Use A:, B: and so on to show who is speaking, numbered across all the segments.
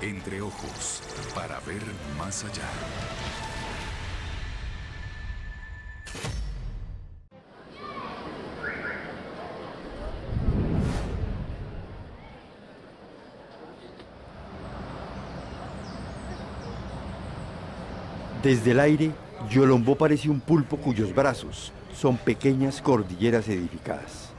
A: Entre ojos, para ver más allá.
B: Desde el aire, Yolombó parece un pulpo cuyos brazos son pequeñas cordilleras edificadas.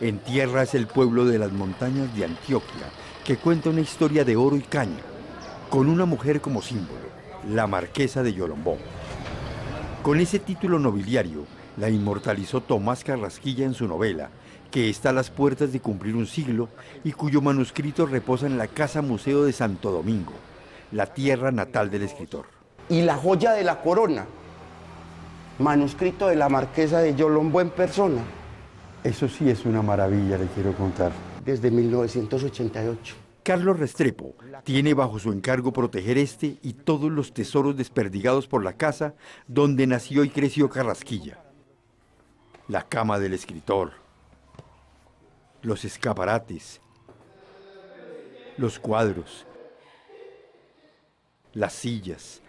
B: En tierra es el pueblo de las montañas de Antioquia, que cuenta una historia de oro y caña, con una mujer como símbolo, la marquesa de Yolombó. Con ese título nobiliario, la inmortalizó Tomás Carrasquilla en su novela, que está a las puertas de cumplir un siglo y cuyo manuscrito reposa en la Casa Museo de Santo Domingo, la tierra natal del escritor.
C: Y la joya de la corona, manuscrito de la marquesa de Yolombó en persona.
B: Eso sí es una maravilla, le quiero contar.
C: Desde 1988.
B: Carlos Restrepo tiene bajo su encargo proteger este y todos los tesoros desperdigados por la casa donde nació y creció Carrasquilla. La cama del escritor, los escaparates, los cuadros, las sillas,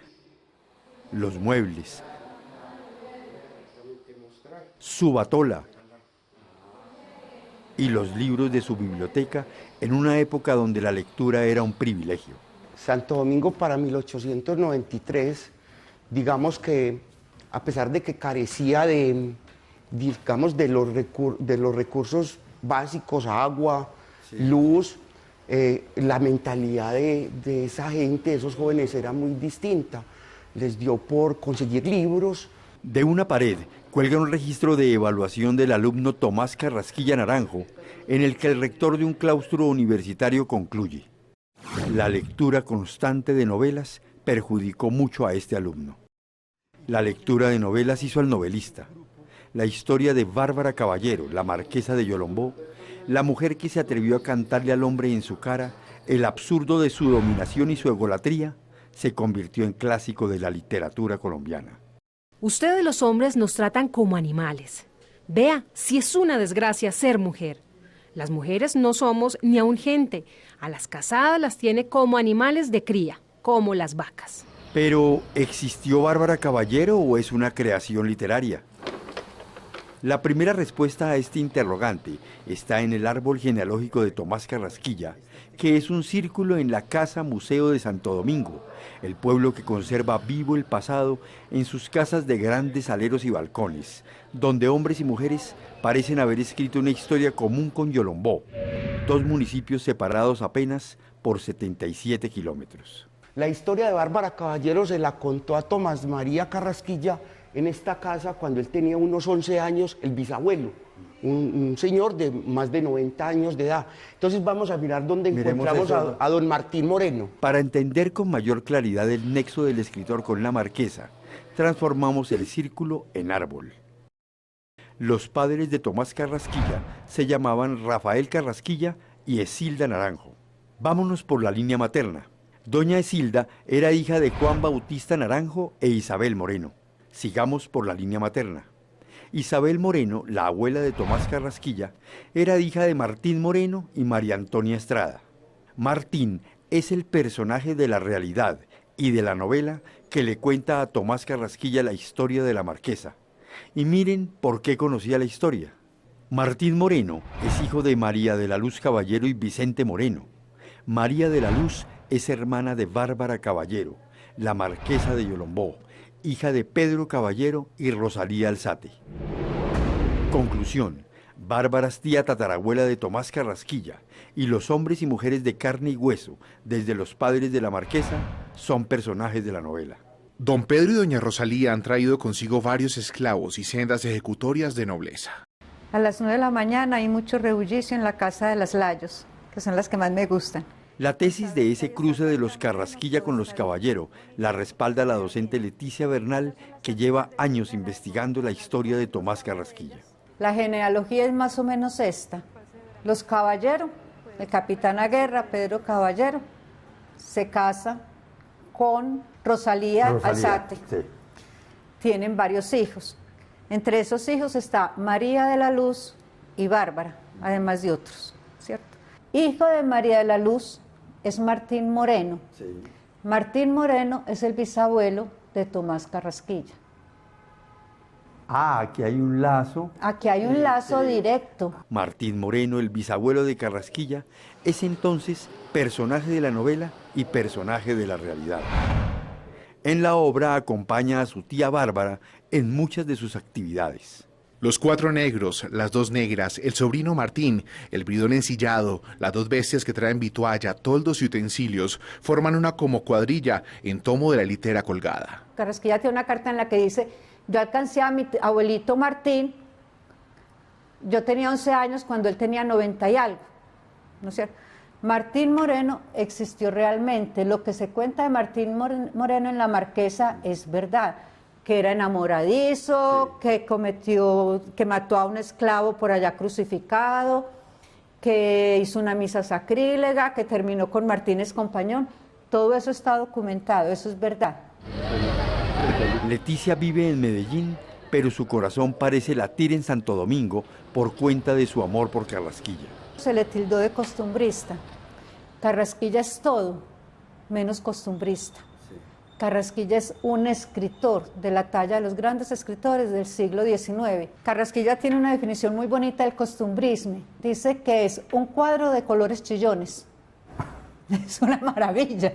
B: los muebles, su batola y los libros de su biblioteca en una época donde la lectura era un privilegio.
C: Santo Domingo para 1893, digamos que a pesar de que carecía de, digamos, de los recursos básicos, agua, sí, luz, la mentalidad de esa gente, de esos jóvenes era muy distinta. Les dio por conseguir libros.
B: De una pared cuelga un registro de evaluación del alumno Tomás Carrasquilla Naranjo, en el que el rector de un claustro universitario concluye: la lectura constante de novelas perjudicó mucho a este alumno. La lectura de novelas hizo al novelista. La historia de Bárbara Caballero, la marquesa de Yolombó, la mujer que se atrevió a cantarle al hombre en su cara el absurdo de su dominación y su egolatría, se convirtió en clásico de la literatura colombiana.
D: Ustedes los hombres nos tratan como animales. Vea, si es una desgracia ser mujer. Las mujeres no somos ni aun gente. A las casadas las tiene como animales de cría, como las vacas.
B: Pero, ¿existió Bárbara Caballero o es una creación literaria? La primera respuesta a este interrogante está en el árbol genealógico de Tomás Carrasquilla, que es un círculo en la Casa Museo de Santo Domingo, el pueblo que conserva vivo el pasado en sus casas de grandes aleros y balcones, donde hombres y mujeres parecen haber escrito una historia común con Yolombó, dos municipios separados apenas por 77 kilómetros.
C: La historia de Bárbara Caballero se la contó a Tomás María Carrasquilla en esta casa cuando él tenía unos 11 años, el bisabuelo, un señor de más de 90 años de edad. Entonces vamos a mirar dónde encontramos a don Martín Moreno.
B: Para entender con mayor claridad el nexo del escritor con la marquesa, transformamos el círculo en árbol. Los padres de Tomás Carrasquilla se llamaban Rafael Carrasquilla y Esilda Naranjo. Vámonos por la línea materna. Doña Esilda era hija de Juan Bautista Naranjo e Isabel Moreno. Sigamos por la línea materna. Isabel Moreno, la abuela de Tomás Carrasquilla, era hija de Martín Moreno y María Antonia Estrada. Martín es el personaje de la realidad y de la novela que le cuenta a Tomás Carrasquilla la historia de la marquesa. Y miren por qué conocía la historia. Martín Moreno es hijo de María de la Luz Caballero y Vicente Moreno. María de la Luz es hermana de Bárbara Caballero, la marquesa de Yolombó, hija de Pedro Caballero y Rosalía Alzate. Conclusión: Bárbara es tía tatarabuela de Tomás Carrasquilla, y los hombres y mujeres de carne y hueso, desde los padres de la marquesa, son personajes de la novela.
E: Don Pedro y doña Rosalía han traído consigo varios esclavos y sendas ejecutorias de nobleza.
F: A las 9 de la mañana hay mucho rebullicio en la casa de las Layos, que son las que más me gustan.
B: La tesis de ese cruce de los Carrasquilla con los Caballero la respalda la docente Leticia Bernal, que lleva años investigando la historia de Tomás Carrasquilla.
F: La genealogía es más o menos esta. Los Caballero, el capitán a guerra, Pedro Caballero, se casa con Rosalía Alzate. Sí. Tienen varios hijos. Entre esos hijos está María de la Luz y Bárbara, además de otros, ¿cierto? Hijo de María de la Luz es Martín Moreno.
B: Sí.
F: Martín Moreno es el bisabuelo de Tomás Carrasquilla.
B: Ah, aquí hay un lazo.
F: Aquí hay un lazo directo.
B: Martín Moreno, el bisabuelo de Carrasquilla, es entonces personaje de la novela y personaje de la realidad. En la obra acompaña a su tía Bárbara en muchas de sus actividades.
E: Los 4 negros, las 2 negras, el sobrino Martín, el bridón ensillado, las 2 bestias que traen vitualla, toldos y utensilios, forman una como cuadrilla en tomo de la litera colgada.
F: Carrasquilla tiene una carta en la que dice: yo alcancé a mi abuelito Martín, yo tenía 11 años cuando él tenía 90 y algo, ¿no es cierto? Martín Moreno existió realmente. Lo que se cuenta de Martín Moreno en La Marquesa es verdad, que era enamoradizo, sí, que mató a un esclavo por allá crucificado, que hizo una misa sacrílega, que terminó con Martínez Compañón. Todo eso está documentado, eso es verdad.
B: Leticia vive en Medellín, pero su corazón parece latir en Santo Domingo por cuenta de su amor por Carrasquilla.
F: Se le tildó de costumbrista. Carrasquilla es todo, menos costumbrista. Carrasquilla es un escritor de la talla de los grandes escritores del siglo XIX. Carrasquilla tiene una definición muy bonita del costumbrismo. Dice que es un cuadro de colores chillones. Es una maravilla.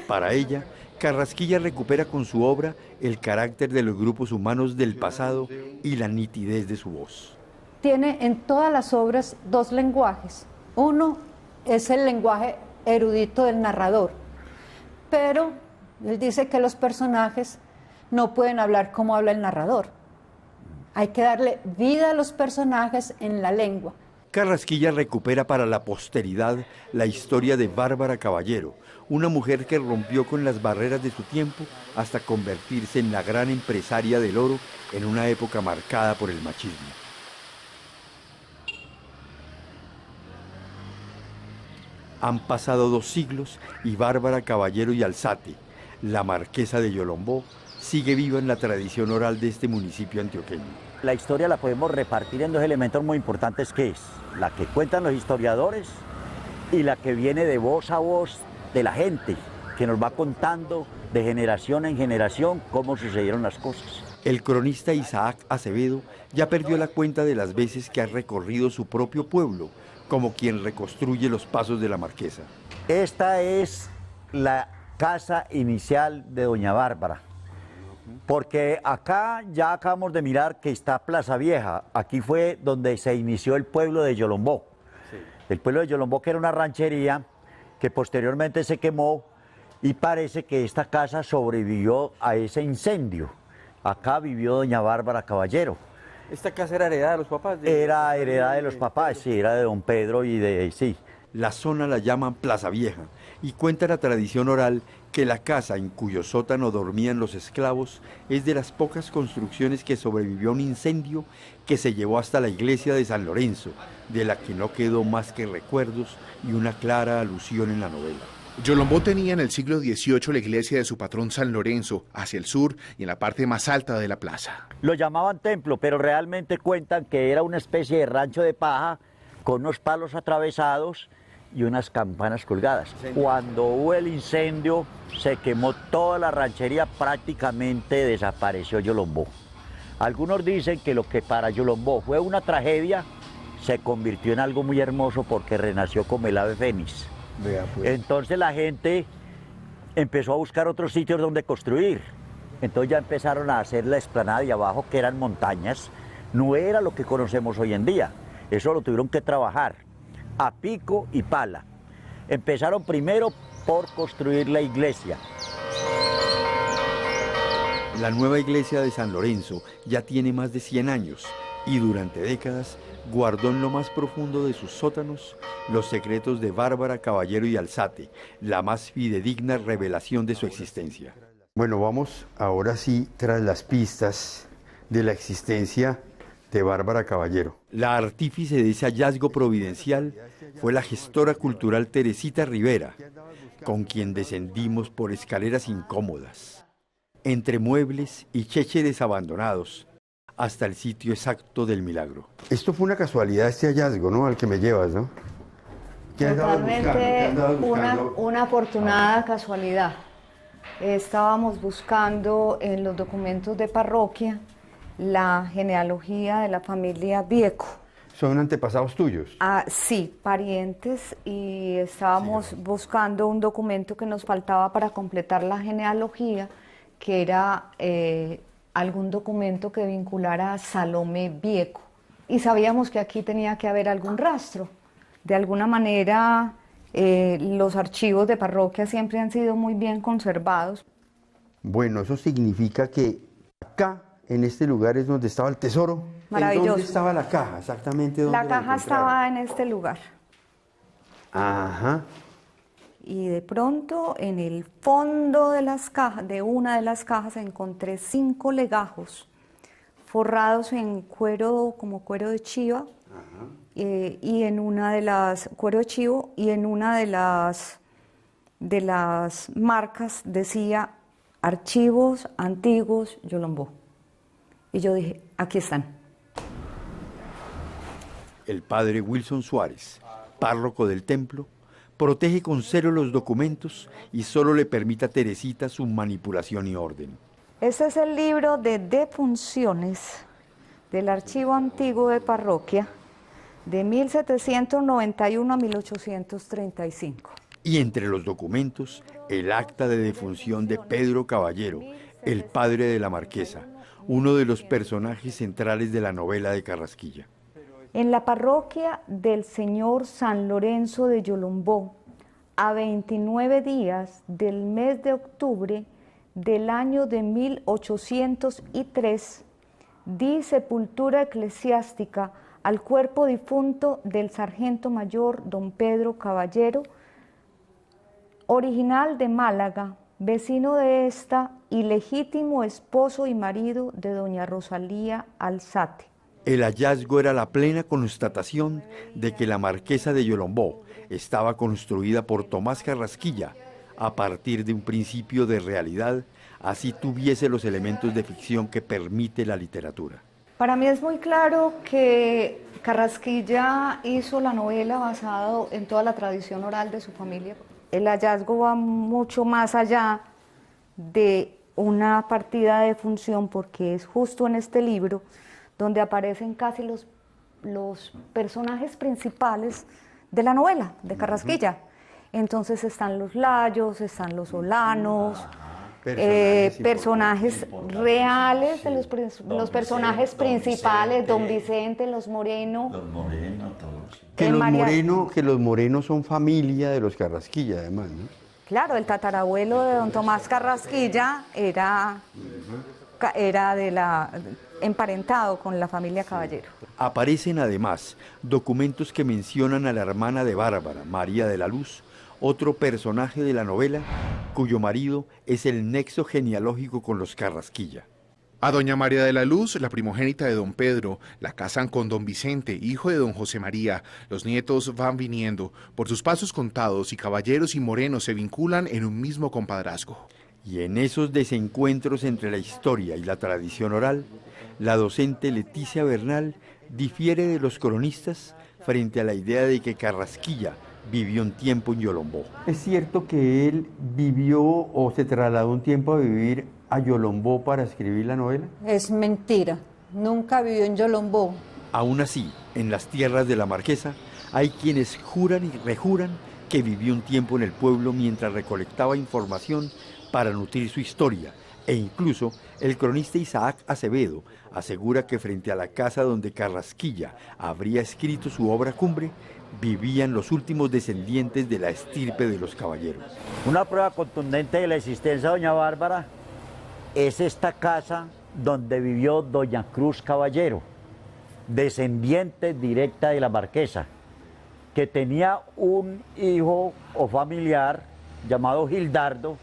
B: Para ella, Carrasquilla recupera con su obra el carácter de los grupos humanos del pasado y la nitidez de su voz.
F: Tiene en todas las obras 2 lenguajes. Uno es el lenguaje erudito del narrador, pero él dice que los personajes no pueden hablar como habla el narrador. Hay que darle vida a los personajes en la lengua.
B: Carrasquilla recupera para la posteridad la historia de Bárbara Caballero, una mujer que rompió con las barreras de su tiempo hasta convertirse en la gran empresaria del oro en una época marcada por el machismo. Han pasado 2 siglos y Bárbara Caballero y Alzate, la marquesa de Yolombó, sigue viva en la tradición oral de este municipio antioqueño.
G: La historia la podemos repartir en 2 elementos muy importantes, que es la que cuentan los historiadores y la que viene de voz a voz de la gente, que nos va contando de generación en generación cómo sucedieron las cosas.
B: El cronista Isaac Acevedo ya perdió la cuenta de las veces que ha recorrido su propio pueblo, como quien reconstruye los pasos de la marquesa.
G: Esta es la casa inicial de doña Bárbara, porque acá ya acabamos de mirar que está Plaza Vieja. Aquí fue donde se inició el pueblo de Yolombó. Sí. El pueblo de Yolombó, que era una ranchería que posteriormente se quemó, y parece que esta casa sobrevivió a ese incendio. Acá vivió doña Bárbara Caballero.
B: ¿Esta casa era heredada de los papás?
G: Era heredada de los papás, sí, era de don Pedro y de... sí.
B: La zona la llaman Plaza Vieja y cuenta la tradición oral que la casa en cuyo sótano dormían los esclavos es de las pocas construcciones que sobrevivió a un incendio que se llevó hasta la iglesia de San Lorenzo, de la que no quedó más que recuerdos y una clara alusión en la novela.
E: Yolombó tenía en el siglo XVIII la iglesia de su patrón San Lorenzo, hacia el sur y en la parte más alta de la plaza.
G: Lo llamaban templo, pero realmente cuentan que era una especie de rancho de paja con unos palos atravesados y unas campanas colgadas. Cuando hubo el incendio, se quemó toda la ranchería, prácticamente desapareció Yolombó. Algunos dicen que lo que para Yolombó fue una tragedia, se convirtió en algo muy hermoso porque renació como el ave fénix.
B: Vea, pues.
G: Entonces la gente empezó a buscar otros sitios donde construir. Entonces ya empezaron a hacer la explanada de abajo, que eran montañas. No era lo que conocemos hoy en día. Eso lo tuvieron que trabajar a pico y pala. Empezaron primero por construir la iglesia.
B: La nueva iglesia de San Lorenzo ya tiene más de 100 años y durante décadas guardó en lo más profundo de sus sótanos los secretos de Bárbara Caballero y Alzate, la más fidedigna revelación de su existencia. Bueno, vamos ahora sí tras las pistas de la existencia de Bárbara Caballero. La artífice de ese hallazgo providencial fue la gestora cultural Teresita Rivera, con quien descendimos por escaleras incómodas, entre muebles y chécheres abandonados, hasta el sitio exacto del milagro. Esto fue una casualidad, este hallazgo, ¿no? Al que me llevas, ¿no? ¿Qué andabas buscando? ¿Qué
H: Totalmente
B: andabas buscando?
H: una afortunada casualidad. Estábamos buscando en los documentos de parroquia la genealogía de la familia Vieco.
B: ¿Son antepasados tuyos?
H: Ah, sí, parientes, y estábamos buscando un documento que nos faltaba para completar la genealogía, que era algún documento que vinculara a Salomé Vieco. Y sabíamos que aquí tenía que haber algún rastro. De alguna manera, los archivos de parroquia siempre han sido muy bien conservados.
B: Bueno, eso significa que acá, en este lugar, es donde estaba el tesoro.
H: Maravilloso.
B: ¿En dónde estaba la caja? Exactamente dónde
H: La caja
B: encontraron?
H: estaba en este lugar.
B: Ajá.
H: Y de pronto, en el fondo de las cajas, de una de las cajas, encontré 5 legajos forrados en cuero, como cuero de chiva, y en una de las, cuero de chivo, y en una de las marcas decía Archivos Antiguos Yolombó. Y yo dije, aquí están.
B: El padre Wilson Suárez, párroco del templo, protege con celo los documentos y solo le permite a Teresita su manipulación y orden.
H: Este es el libro de defunciones del Archivo Antiguo de Parroquia de 1791 a 1835.
B: Y entre los documentos, el acta de defunción de Pedro Caballero, el padre de la marquesa, uno de los personajes centrales de la novela de Carrasquilla.
H: En la parroquia del Señor San Lorenzo de Yolombó, a 29 días del mes de octubre del año de 1803, di sepultura eclesiástica al cuerpo difunto del sargento mayor don Pedro Caballero, original de Málaga, vecino de esta y legítimo esposo y marido de doña Rosalía Alzate.
B: El hallazgo era la plena constatación de que la marquesa de Yolombó estaba construida por Tomás Carrasquilla a partir de un principio de realidad, así tuviese los elementos de ficción que permite la literatura.
H: Para mí es muy claro que Carrasquilla hizo la novela basado en toda la tradición oral de su familia. El hallazgo va mucho más allá de una partida de función, porque es justo en este libro donde aparecen casi los personajes principales de la novela de Carrasquilla. Entonces están los layos, están los olanos, personajes reales de los personajes principales, don Vicente, los Moreno.
G: Los Moreno, todos.
B: Que los Morenos son familia de los Carrasquilla, además, ¿no?
H: Claro, el tatarabuelo de don Tomás Carrasquilla era emparentado con la familia Caballero.
B: Aparecen además documentos que mencionan a la hermana de Bárbara, María de la Luz, otro personaje de la novela cuyo marido es el nexo genealógico con los Carrasquilla.
E: A doña María de la Luz, la primogénita de don Pedro, la casan con don Vicente, hijo de don José María. Los nietos van viniendo. Por sus pasos contados, y Caballeros y Morenos se vinculan en un mismo compadrazgo.
B: Y en esos desencuentros entre la historia y la tradición oral, la docente Leticia Bernal difiere de los cronistas frente a la idea de que Carrasquilla vivió un tiempo en Yolombó. ¿Es cierto que él vivió o se trasladó un tiempo a vivir a Yolombó para escribir la novela?
F: Es mentira, nunca vivió en Yolombó.
B: Aún así, en las tierras de la marquesa, hay quienes juran y rejuran que vivió un tiempo en el pueblo mientras recolectaba información para nutrir su historia, e incluso el cronista Isaac Acevedo asegura que frente a la casa donde Carrasquilla habría escrito su obra cumbre, vivían los últimos descendientes de la estirpe de los Caballeros.
G: Una prueba contundente de la existencia de doña Bárbara es esta casa donde vivió doña Cruz Caballero, descendiente directa de la marquesa, que tenía un hijo o familiar llamado Gildardo,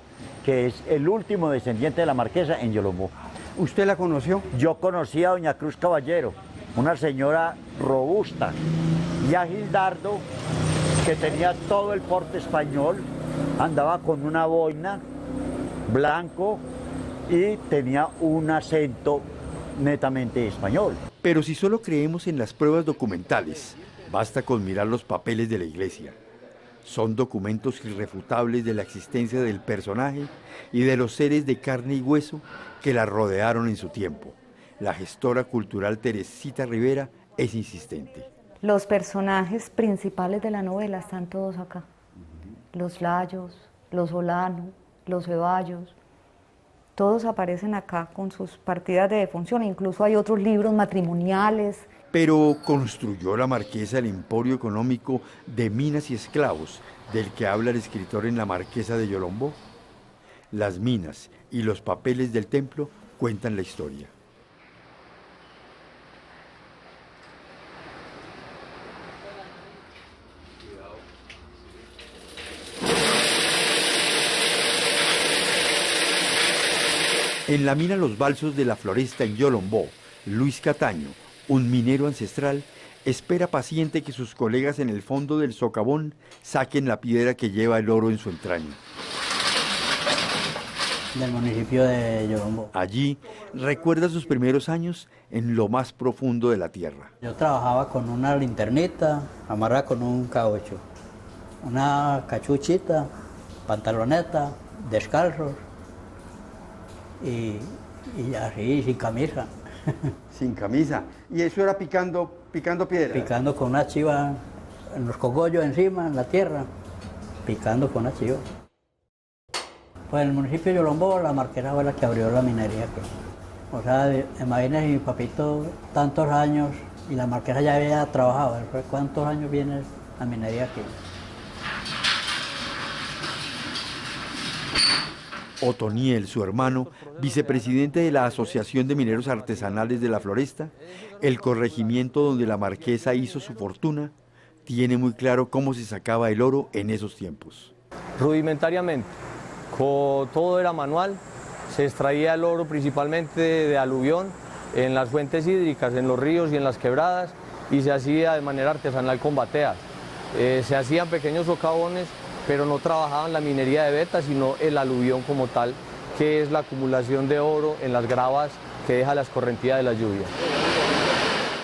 G: que es el último descendiente de la marquesa en Yolombó.
B: ¿Usted la conoció?
G: Yo conocí a doña Cruz Caballero, una señora robusta, y a Gildardo, que tenía todo el porte español, andaba con una boina blanco y tenía un acento netamente español.
B: Pero si solo creemos en las pruebas documentales, basta con mirar los papeles de la iglesia. Son documentos irrefutables de la existencia del personaje y de los seres de carne y hueso que la rodearon en su tiempo. La gestora cultural Teresita Rivera es insistente.
H: Los personajes principales de la novela están todos acá. Los Layos, los Olano, los Ceballos, todos aparecen acá con sus partidas de defunción. Incluso hay otros libros matrimoniales.
B: Pero ¿construyó la marquesa el emporio económico de minas y esclavos del que habla el escritor en La Marquesa de Yolombó? Las minas y los papeles del templo cuentan la historia. En la mina Los Balsos de la Floresta en Yolombó, Luis Cataño, un minero ancestral, espera paciente que sus colegas en el fondo del socavón saquen la piedra que lleva el oro en su entraña.
I: Del municipio de Yolombó.
B: Allí recuerda sus primeros años en lo más profundo de la tierra.
I: Yo trabajaba con una linternita amarrada con un caucho, una cachuchita, pantaloneta, descalzos y así sin camisa.
B: Sin camisa. ¿Y eso era picando piedra?
I: Picando con una chiva en los cogollos encima, en la tierra, picando con una chiva. Pues en el municipio de Yolombó, la marquesa fue la que abrió la minería aquí. O sea, imagínese mi papito tantos años y la marquesa ya había trabajado. ¿Cuántos años viene la minería aquí?
B: Otoniel, su hermano, vicepresidente de la Asociación de Mineros Artesanales de la Floresta, el corregimiento donde la marquesa hizo su fortuna, tiene muy claro cómo se sacaba el oro en esos tiempos.
J: Rudimentariamente, todo era manual, se extraía el oro principalmente de aluvión en las fuentes hídricas, en los ríos y en las quebradas, y se hacía de manera artesanal con bateas. Se hacían pequeños socavones, pero no trabajaban la minería de veta, sino el aluvión como tal, que es la acumulación de oro en las gravas que deja la escorrentía de la lluvia.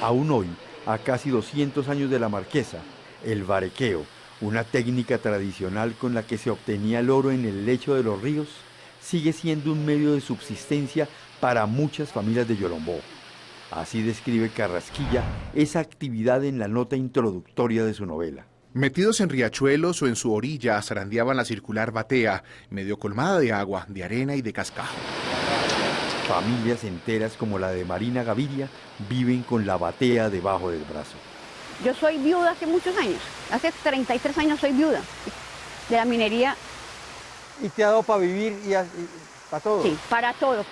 B: Aún hoy, a casi 200 años de la marquesa, el varequeo, una técnica tradicional con la que se obtenía el oro en el lecho de los ríos, sigue siendo un medio de subsistencia para muchas familias de Yolombó. Así describe Carrasquilla esa actividad en la nota introductoria de su novela.
E: Metidos en riachuelos o en su orilla, zarandeaban la circular batea, medio colmada de agua, de arena y de cascajo.
B: Familias enteras como la de Marina Gaviria viven con la batea debajo del brazo.
K: Yo soy viuda hace muchos años, hace 33 años soy viuda de la minería.
B: ¿Y te ha dado para vivir y para todo?
K: Sí, para todo.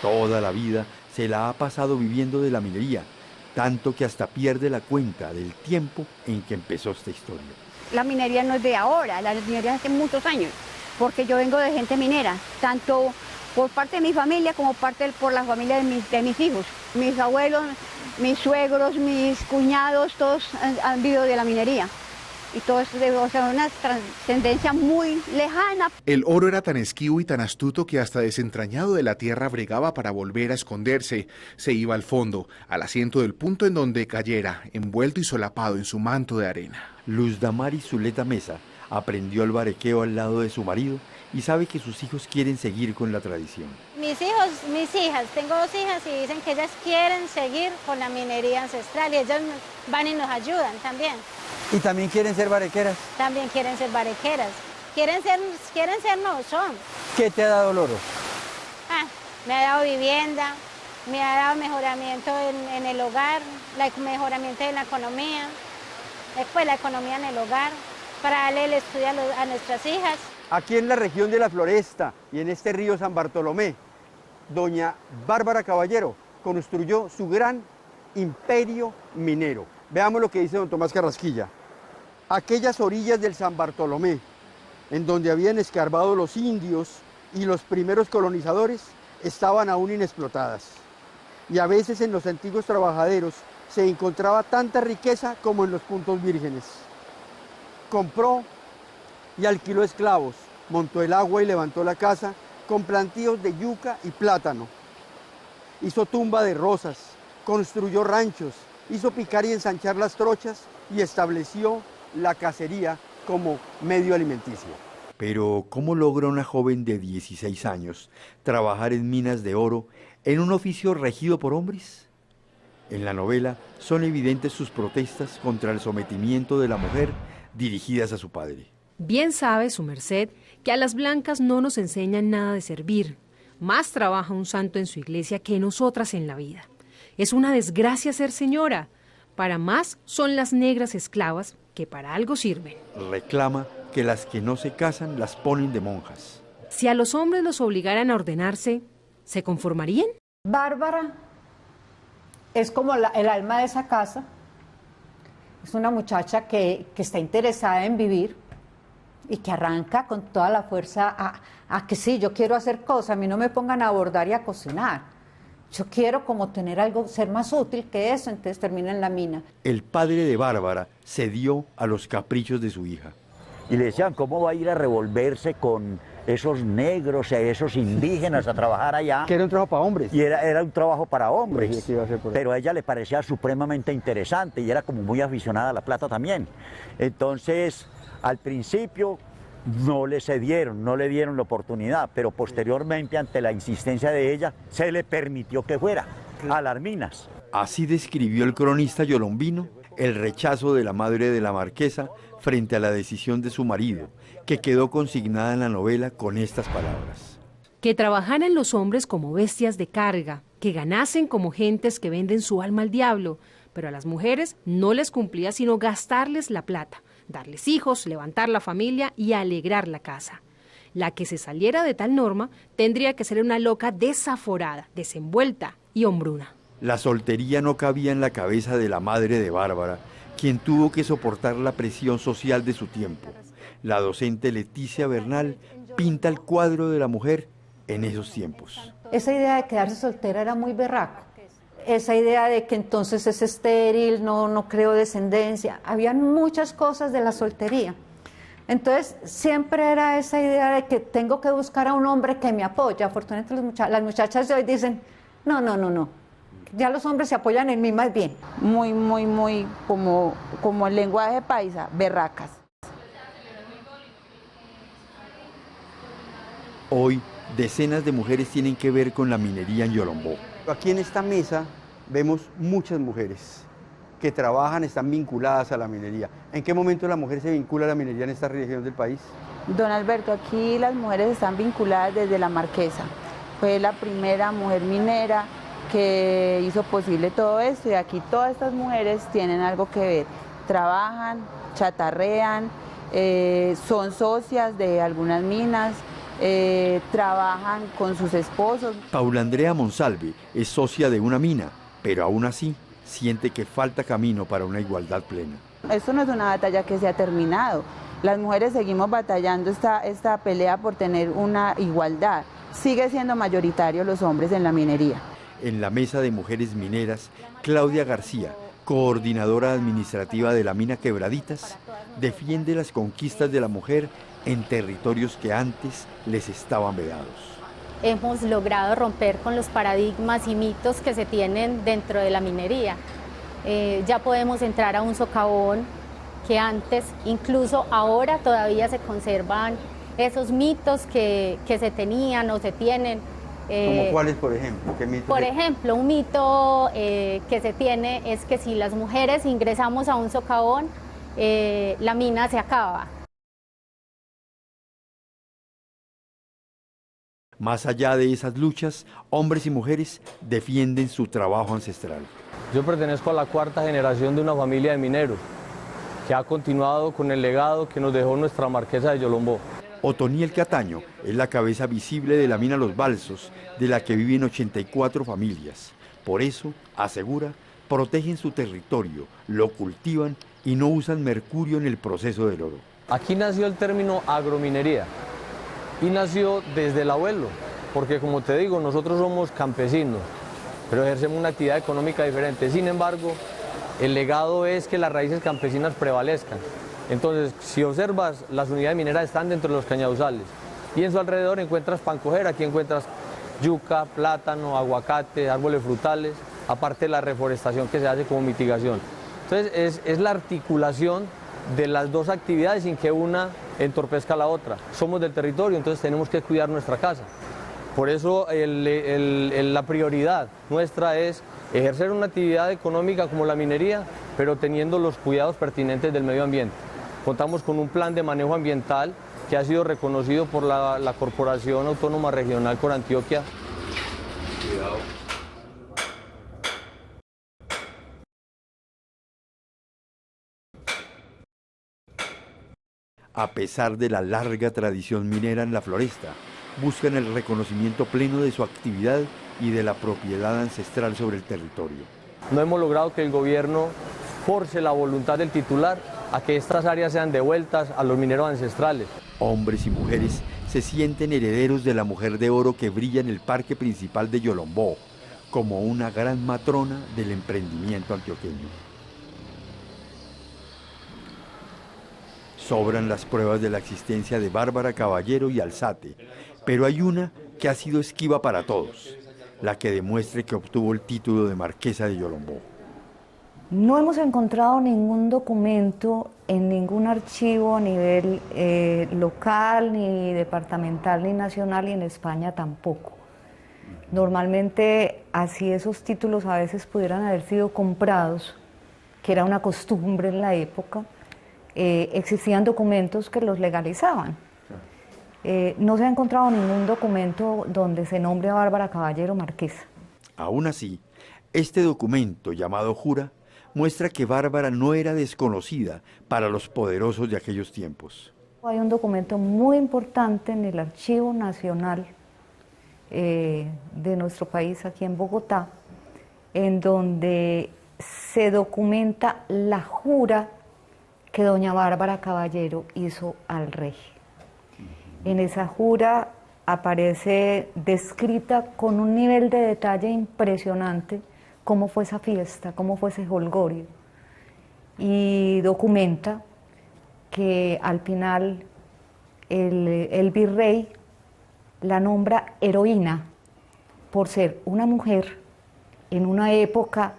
B: Toda la vida se la ha pasado viviendo de la minería, tanto que hasta pierde la cuenta del tiempo en que empezó esta historia.
K: La minería no es de ahora, la minería es hace muchos años, porque yo vengo de gente minera, tanto por parte de mi familia como por la familia de mis hijos. Mis abuelos, mis suegros, mis cuñados, todos han vivido de la minería. Y todo es una trascendencia muy lejana.
E: El oro era tan esquivo y tan astuto que hasta desentrañado de la tierra bregaba para volver a esconderse. Se iba al fondo, al asiento del punto en donde cayera, envuelto y solapado en su manto de arena.
B: Luz Damaris Zuleta Mesa aprendió el varequeo al lado de su marido y sabe que sus hijos quieren seguir con la tradición.
L: Mis hijos, mis hijas, tengo 2 hijas y dicen que ellas quieren seguir con la minería ancestral y ellas van y nos ayudan también.
M: ¿Y también quieren ser varequeras?
L: También quieren ser varequeras. Quieren ser, no, son.
M: ¿Qué te ha dado el oro?
L: Me ha dado vivienda, me ha dado mejoramiento en el hogar, mejoramiento de la economía, después la economía en el hogar, para darle el estudio a nuestras hijas.
M: Aquí en la región de la Floresta y en este río San Bartolomé, doña Bárbara Caballero construyó su gran imperio minero. Veamos lo que dice don Tomás Carrasquilla. Aquellas orillas del San Bartolomé, en donde habían escarbado los indios y los primeros colonizadores, estaban aún inexplotadas. Y a veces en los antiguos trabajaderos se encontraba tanta riqueza como en los puntos vírgenes. Compró y alquiló esclavos montó el agua y levantó la casa con plantíos de yuca y plátano. Hizo tumba de rosas, construyó ranchos, hizo picar y ensanchar las trochas y estableció la cacería como medio alimenticio.
B: Pero, ¿cómo logra una joven de 16 años trabajar en minas de oro en un oficio regido por hombres? En la novela son evidentes sus protestas contra el sometimiento de la mujer dirigidas a su padre.
D: Bien sabe su merced que a las blancas no nos enseñan nada de servir. Más trabaja un santo en su iglesia que nosotras en la vida. Es una desgracia ser señora. Para más son las negras esclavas que para algo sirven.
B: Reclama que las que no se casan las ponen de monjas.
D: Si a los hombres los obligaran a ordenarse, ¿se conformarían?
F: Bárbara es como el alma de esa casa. Es una muchacha que está interesada en vivir y que arranca con toda la fuerza a que sí, yo quiero hacer cosas, a mí no me pongan a bordar y a cocinar. Yo quiero como tener algo, ser más útil que eso, entonces termina en la mina.
B: El padre de Bárbara cedió a los caprichos de su hija.
G: Y le decían, ¿cómo va a ir a revolverse con esos negros, esos indígenas a trabajar allá?
M: Que era un trabajo para hombres.
G: Y era un trabajo para hombres,
M: Sí, iba a ser por
G: pero a ella le parecía supremamente interesante y era como muy aficionada a la plata también. Entonces, al principio no le cedieron, no le dieron la oportunidad, pero posteriormente, ante la insistencia de ella, se le permitió que fuera a las minas.
B: Así describió el cronista yolombino el rechazo de la madre de la marquesa frente a la decisión de su marido, que quedó consignada en la novela con estas palabras.
D: Que trabajaran los hombres como bestias de carga, que ganasen como gentes que venden su alma al diablo, pero a las mujeres no les cumplía sino gastarles la plata, darles hijos, levantar la familia y alegrar la casa. La que se saliera de tal norma tendría que ser una loca desaforada, desenvuelta y hombruna.
B: La soltería no cabía en la cabeza de la madre de Bárbara, quien tuvo que soportar la presión social de su tiempo. La docente Leticia Bernal pinta el cuadro de la mujer en esos tiempos.
F: Esa idea de quedarse soltera era muy berraco. Esa idea de que entonces es estéril, no creo descendencia. Habían muchas cosas de la soltería. Entonces siempre era esa idea de que tengo que buscar a un hombre que me apoye. Afortunadamente las muchachas de hoy dicen, no. Ya los hombres se apoyan en mí más bien.
N: Muy, como el lenguaje paisa, berracas.
B: Hoy, decenas de mujeres tienen que ver con la minería en Yolombó.
M: Aquí en esta mesa vemos muchas mujeres que trabajan, están vinculadas a la minería. ¿En qué momento la mujer se vincula a la minería en esta región del país?
N: Don Alberto, aquí las mujeres están vinculadas desde la marquesa. Fue la primera mujer minera que hizo posible todo esto y aquí todas estas mujeres tienen algo que ver. Trabajan, chatarrean, son socias de algunas minas, trabajan con sus esposos.
B: Paula Andrea Monsalve es socia de una mina, pero aún así siente que falta camino para una igualdad plena.
N: Esto no es una batalla que se ha terminado. Las mujeres seguimos batallando esta pelea por tener una igualdad. Sigue siendo mayoritario los hombres en la minería.
B: En la mesa de mujeres mineras, Claudia García, coordinadora administrativa de la mina Quebraditas, defiende las conquistas de la mujer en territorios que antes les estaban vedados.
L: Hemos logrado romper con los paradigmas y mitos que se tienen dentro de la minería. Ya podemos entrar a un socavón que antes, incluso ahora todavía se conservan esos mitos que se tenían o se tienen.
M: ¿Como cuáles, por ejemplo? ¿Qué mitos?
L: Por ejemplo, un mito que se tiene es que si las mujeres ingresamos a un socavón, la mina se acaba.
B: Más allá de esas luchas, hombres y mujeres defienden su trabajo ancestral.
J: Yo pertenezco a la cuarta generación de una familia de mineros que ha continuado con el legado que nos dejó nuestra marquesa de Yolombó.
B: Otoniel Cataño es la cabeza visible de la mina Los Balsos, de la que viven 84 familias. Por eso, asegura, protegen su territorio, lo cultivan y no usan mercurio en el proceso del oro.
J: Aquí nació el término agrominería y nació desde el abuelo, porque como te digo, nosotros somos campesinos, pero ejercemos una actividad económica diferente. Sin embargo, el legado es que las raíces campesinas prevalezcan Entonces, si observas, las unidades mineras están dentro de los cañaduzales y en su alrededor encuentras pan coger, aquí encuentras yuca, plátano, aguacate, árboles frutales, aparte de la reforestación que se hace como mitigación. Entonces, es la articulación de las dos actividades sin que una entorpezca a la otra. Somos del territorio, entonces tenemos que cuidar nuestra casa. Por eso la prioridad nuestra es ejercer una actividad económica como la minería, pero teniendo los cuidados pertinentes del medio ambiente. Contamos con un plan de manejo ambiental que ha sido reconocido por la Corporación Autónoma Regional Corantioquia.
B: A pesar de la larga tradición minera en la floresta, buscan el reconocimiento pleno de su actividad y de la propiedad ancestral sobre el territorio.
J: No hemos logrado que el gobierno force la voluntad del titular a que estas áreas sean devueltas a los mineros ancestrales.
B: Hombres y mujeres se sienten herederos de la mujer de oro que brilla en el parque principal de Yolombó, como una gran matrona del emprendimiento antioqueño. Sobran las pruebas de la existencia de Bárbara Caballero y Alzate, pero hay una que ha sido esquiva para todos, la que demuestre que obtuvo el título de marquesa de Yolombó.
H: No hemos encontrado ningún documento en ningún archivo a nivel local, ni departamental, ni nacional, y en España tampoco. Normalmente, así esos títulos a veces pudieran haber sido comprados, que era una costumbre en la época, existían documentos que los legalizaban. No se ha encontrado ningún documento donde se nombre a Bárbara Caballero marquesa.
B: Aún así, este documento, llamado Jura, muestra que Bárbara no era desconocida para los poderosos de aquellos tiempos.
H: Hay un documento muy importante en el Archivo Nacional de nuestro país, aquí en Bogotá, en donde se documenta la jura que doña Bárbara Caballero hizo al rey. En esa jura aparece descrita con un nivel de detalle impresionante cómo fue esa fiesta, cómo fue ese jolgorio, y documenta que al final el virrey la nombra heroína por ser una mujer en una época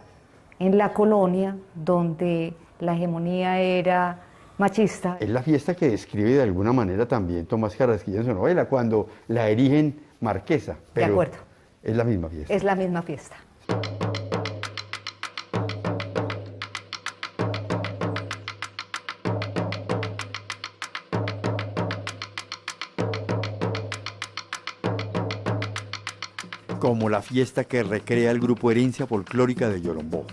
H: en la colonia donde la hegemonía era machista.
M: Es la fiesta que describe de alguna manera también Tomás Carrasquilla en su novela, cuando la erigen marquesa. Pero
H: de acuerdo.
M: Es la misma fiesta.
H: Es la misma fiesta.
B: Como la fiesta que recrea el grupo Herencia Folclórica de Yolombó.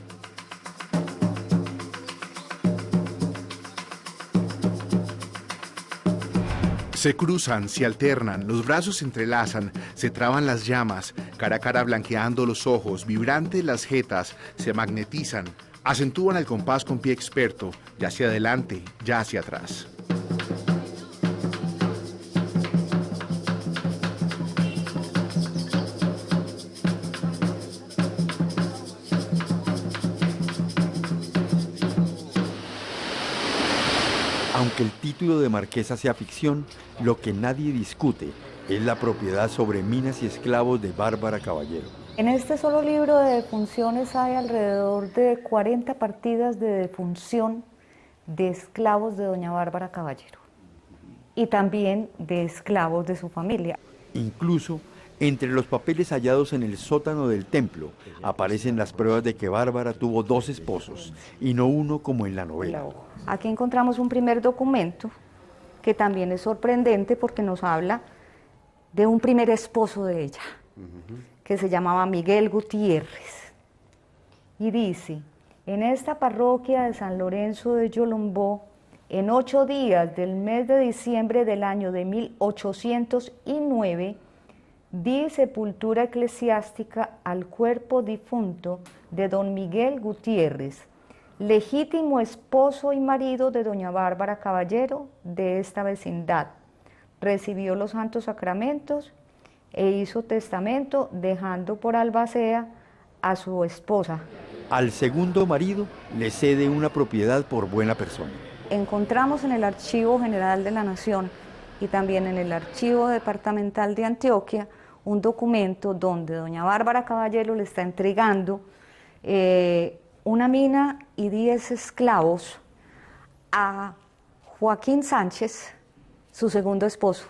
E: Se cruzan, se alternan, los brazos se entrelazan, se traban las llamas, cara a cara blanqueando los ojos, vibrantes las jetas, se magnetizan, acentúan el compás con pie experto, ya hacia adelante, ya hacia atrás.
B: Aunque el título de marquesa sea ficción, lo que nadie discute es la propiedad sobre minas y esclavos de Bárbara Caballero.
H: En este solo libro de defunciones hay alrededor de 40 partidas de defunción de esclavos de doña Bárbara Caballero y también de esclavos de su familia.
B: Incluso entre los papeles hallados en el sótano del templo aparecen las pruebas de que Bárbara tuvo 2 esposos y no uno como en la novela.
H: Aquí encontramos un primer documento que también es sorprendente porque nos habla de un primer esposo de ella, que se llamaba Miguel Gutiérrez. Y dice, en esta parroquia de San Lorenzo de Yolombó, en 8 días del mes de diciembre del año de 1809, di sepultura eclesiástica al cuerpo difunto de don Miguel Gutiérrez, legítimo esposo y marido de doña Bárbara Caballero de esta vecindad. Recibió los santos sacramentos e hizo testamento dejando por albacea a su esposa.
B: Al segundo marido le cede una propiedad por buena persona.
H: encontramos en el Archivo General de la Nación y también en el Archivo Departamental de Antioquia un documento donde doña Bárbara Caballero le está entregando una mina y 10 esclavos a Joaquín Sánchez, su segundo esposo,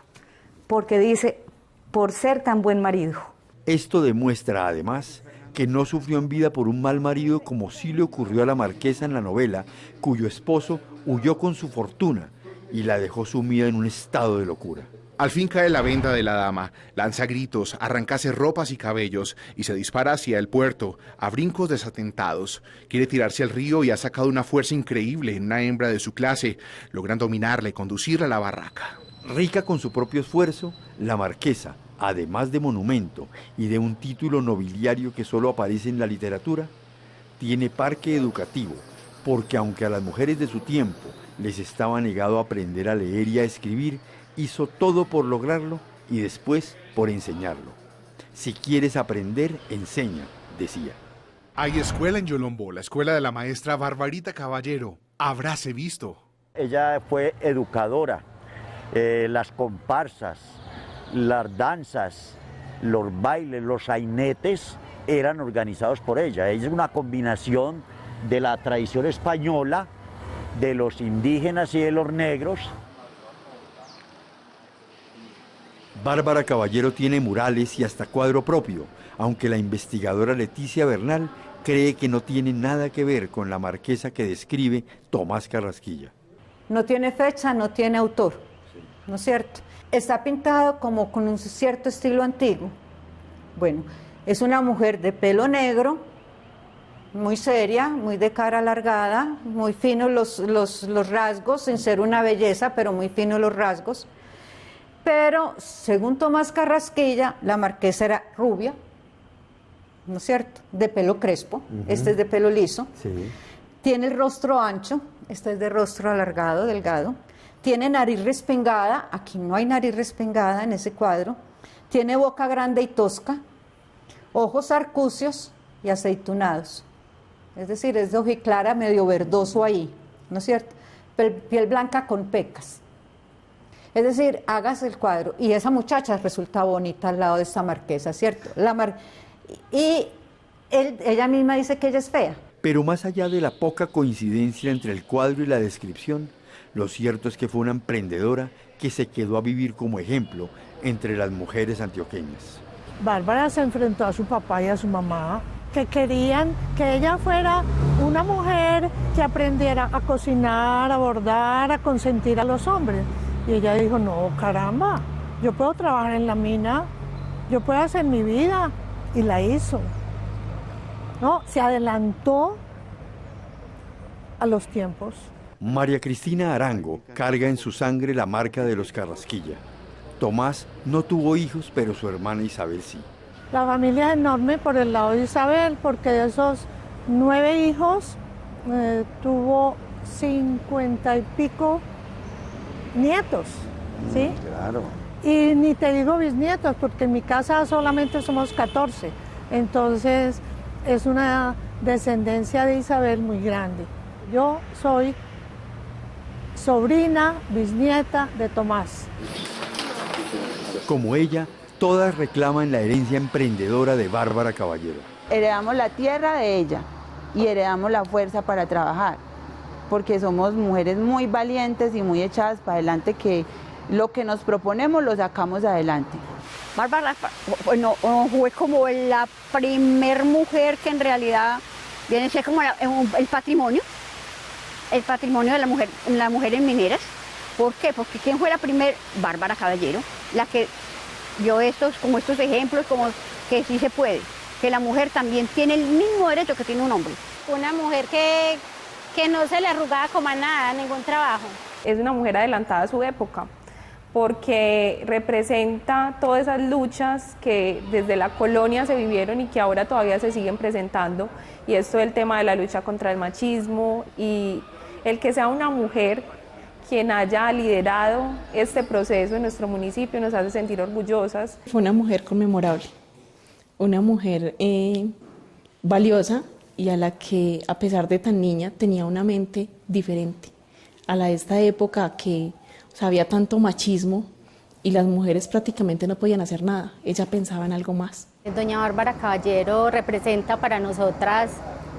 H: porque dice, por ser tan buen marido.
B: Esto demuestra, además, que no sufrió en vida por un mal marido como sí le ocurrió a la marquesa en la novela, cuyo esposo huyó con su fortuna y la dejó sumida en un estado de locura.
E: Al fin cae la venda de la dama, lanza gritos, arrancase ropas y cabellos y se dispara hacia el puerto, a brincos desatentados. Quiere tirarse al río y ha sacado una fuerza increíble en una hembra de su clase, logran dominarla y conducirla a la barraca.
B: Rica con su propio esfuerzo, la marquesa, además de monumento y de un título nobiliario que solo aparece en la literatura, tiene parque educativo, porque aunque a las mujeres de su tiempo les estaba negado aprender a leer y a escribir, hizo todo por lograrlo y después por enseñarlo. Si quieres aprender, enseña, decía.
E: Hay escuela en Yolombó, la escuela de la maestra Barbarita Caballero. Habráse visto.
G: Ella fue educadora. Las comparsas, las danzas, los bailes, los sainetes eran organizados por ella. Ella es una combinación de la tradición española, de los indígenas y de los negros.
B: Bárbara Caballero tiene murales y hasta cuadro propio, aunque la investigadora Leticia Bernal cree que no tiene nada que ver con la marquesa que describe Tomás Carrasquilla.
F: No tiene fecha, no tiene autor, ¿no es cierto? Está pintado como con un cierto estilo antiguo. Bueno, es una mujer de pelo negro, muy seria, muy de cara alargada, muy finos los rasgos, sin ser una belleza, pero muy finos los rasgos. Pero, según Tomás Carrasquilla, la marquesa era rubia, ¿no es cierto? De pelo crespo, este es de pelo liso.
B: Sí.
F: Tiene el rostro ancho, este es de rostro alargado, delgado. Tiene nariz respingada, aquí no hay nariz respingada en ese cuadro. Tiene boca grande y tosca, ojos arcucios y aceitunados. Es decir, es de ojiclara, medio verdoso ahí, ¿no es cierto? Piel blanca con pecas. Es decir, hágase el cuadro. Y esa muchacha resulta bonita al lado de esta marquesa, ¿cierto? Ella misma dice que ella es fea.
B: Pero más allá de la poca coincidencia entre el cuadro y la descripción, lo cierto es que fue una emprendedora que se quedó a vivir como ejemplo entre las mujeres antioqueñas.
O: Bárbara se enfrentó a su papá y a su mamá, que querían que ella fuera una mujer que aprendiera a cocinar, a bordar, a consentir a los hombres. Y ella dijo, no, caramba, yo puedo trabajar en la mina, yo puedo hacer mi vida. Y la hizo. ¿No? Se adelantó a los tiempos.
B: María Cristina Arango carga en su sangre la marca de los Carrasquilla. Tomás no tuvo hijos, pero su hermana Isabel sí.
O: La familia es enorme por el lado de Isabel, porque de esos 9 hijos tuvo 50 y pico nietos, ¿sí?
G: Claro.
O: Y ni te digo bisnietos, porque en mi casa solamente somos 14. Entonces es una descendencia de Isabel muy grande. Yo soy sobrina, bisnieta de Tomás.
B: Como ella, todas reclaman la herencia emprendedora de Bárbara Caballero.
N: Heredamos la tierra de ella y heredamos la fuerza para trabajar, porque somos mujeres muy valientes y muy echadas para adelante, que lo que nos proponemos lo sacamos adelante.
K: Bárbara, bueno, fue como la primer mujer que en realidad viene a ser como el patrimonio de la mujer en mineras. ¿Por qué? Porque ¿quién fue la primera? Bárbara Caballero, la que dio estos ejemplos, como que sí se puede, que la mujer también tiene el mismo derecho que tiene un hombre.
L: Una mujer que no se le arrugaba como a nada, ningún trabajo.
P: Es una mujer adelantada a su época, porque representa todas esas luchas que desde la colonia se vivieron y que ahora todavía se siguen presentando, y esto es el tema de la lucha contra el machismo, y el que sea una mujer quien haya liderado este proceso en nuestro municipio nos hace sentir orgullosas.
Q: Fue una mujer conmemorable, una mujer valiosa, y a la que, a pesar de tan niña, tenía una mente diferente a esta época que había tanto machismo y las mujeres prácticamente no podían hacer nada. Ella pensaba en algo más.
L: Doña Bárbara Caballero representa para nosotras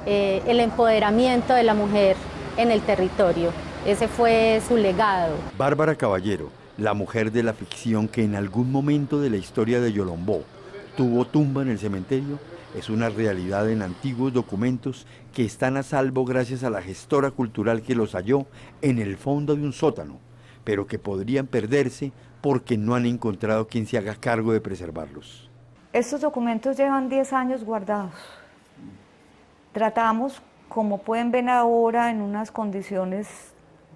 L: el empoderamiento de la mujer en el territorio. Ese fue su legado.
B: Bárbara Caballero, la mujer de la ficción que en algún momento de la historia de Yolombó tuvo tumba en el cementerio, es una realidad en antiguos documentos que están a salvo gracias a la gestora cultural que los halló en el fondo de un sótano, pero que podrían perderse porque no han encontrado quien se haga cargo de preservarlos.
H: Estos documentos llevan 10 años guardados. Tratamos, como pueden ver ahora, en unas condiciones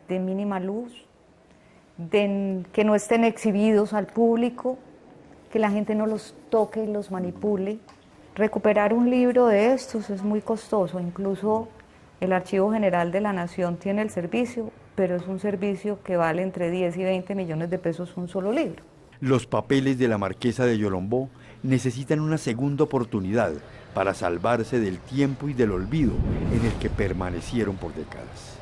H: de mínima luz, que no estén exhibidos al público, que la gente no los toque y los manipule. Recuperar un libro de estos es muy costoso, incluso el Archivo General de la Nación tiene el servicio, pero es un servicio que vale entre 10 y 20 millones de pesos un solo libro.
B: Los papeles de la marquesa de Yolombó necesitan una segunda oportunidad para salvarse del tiempo y del olvido en el que permanecieron por décadas.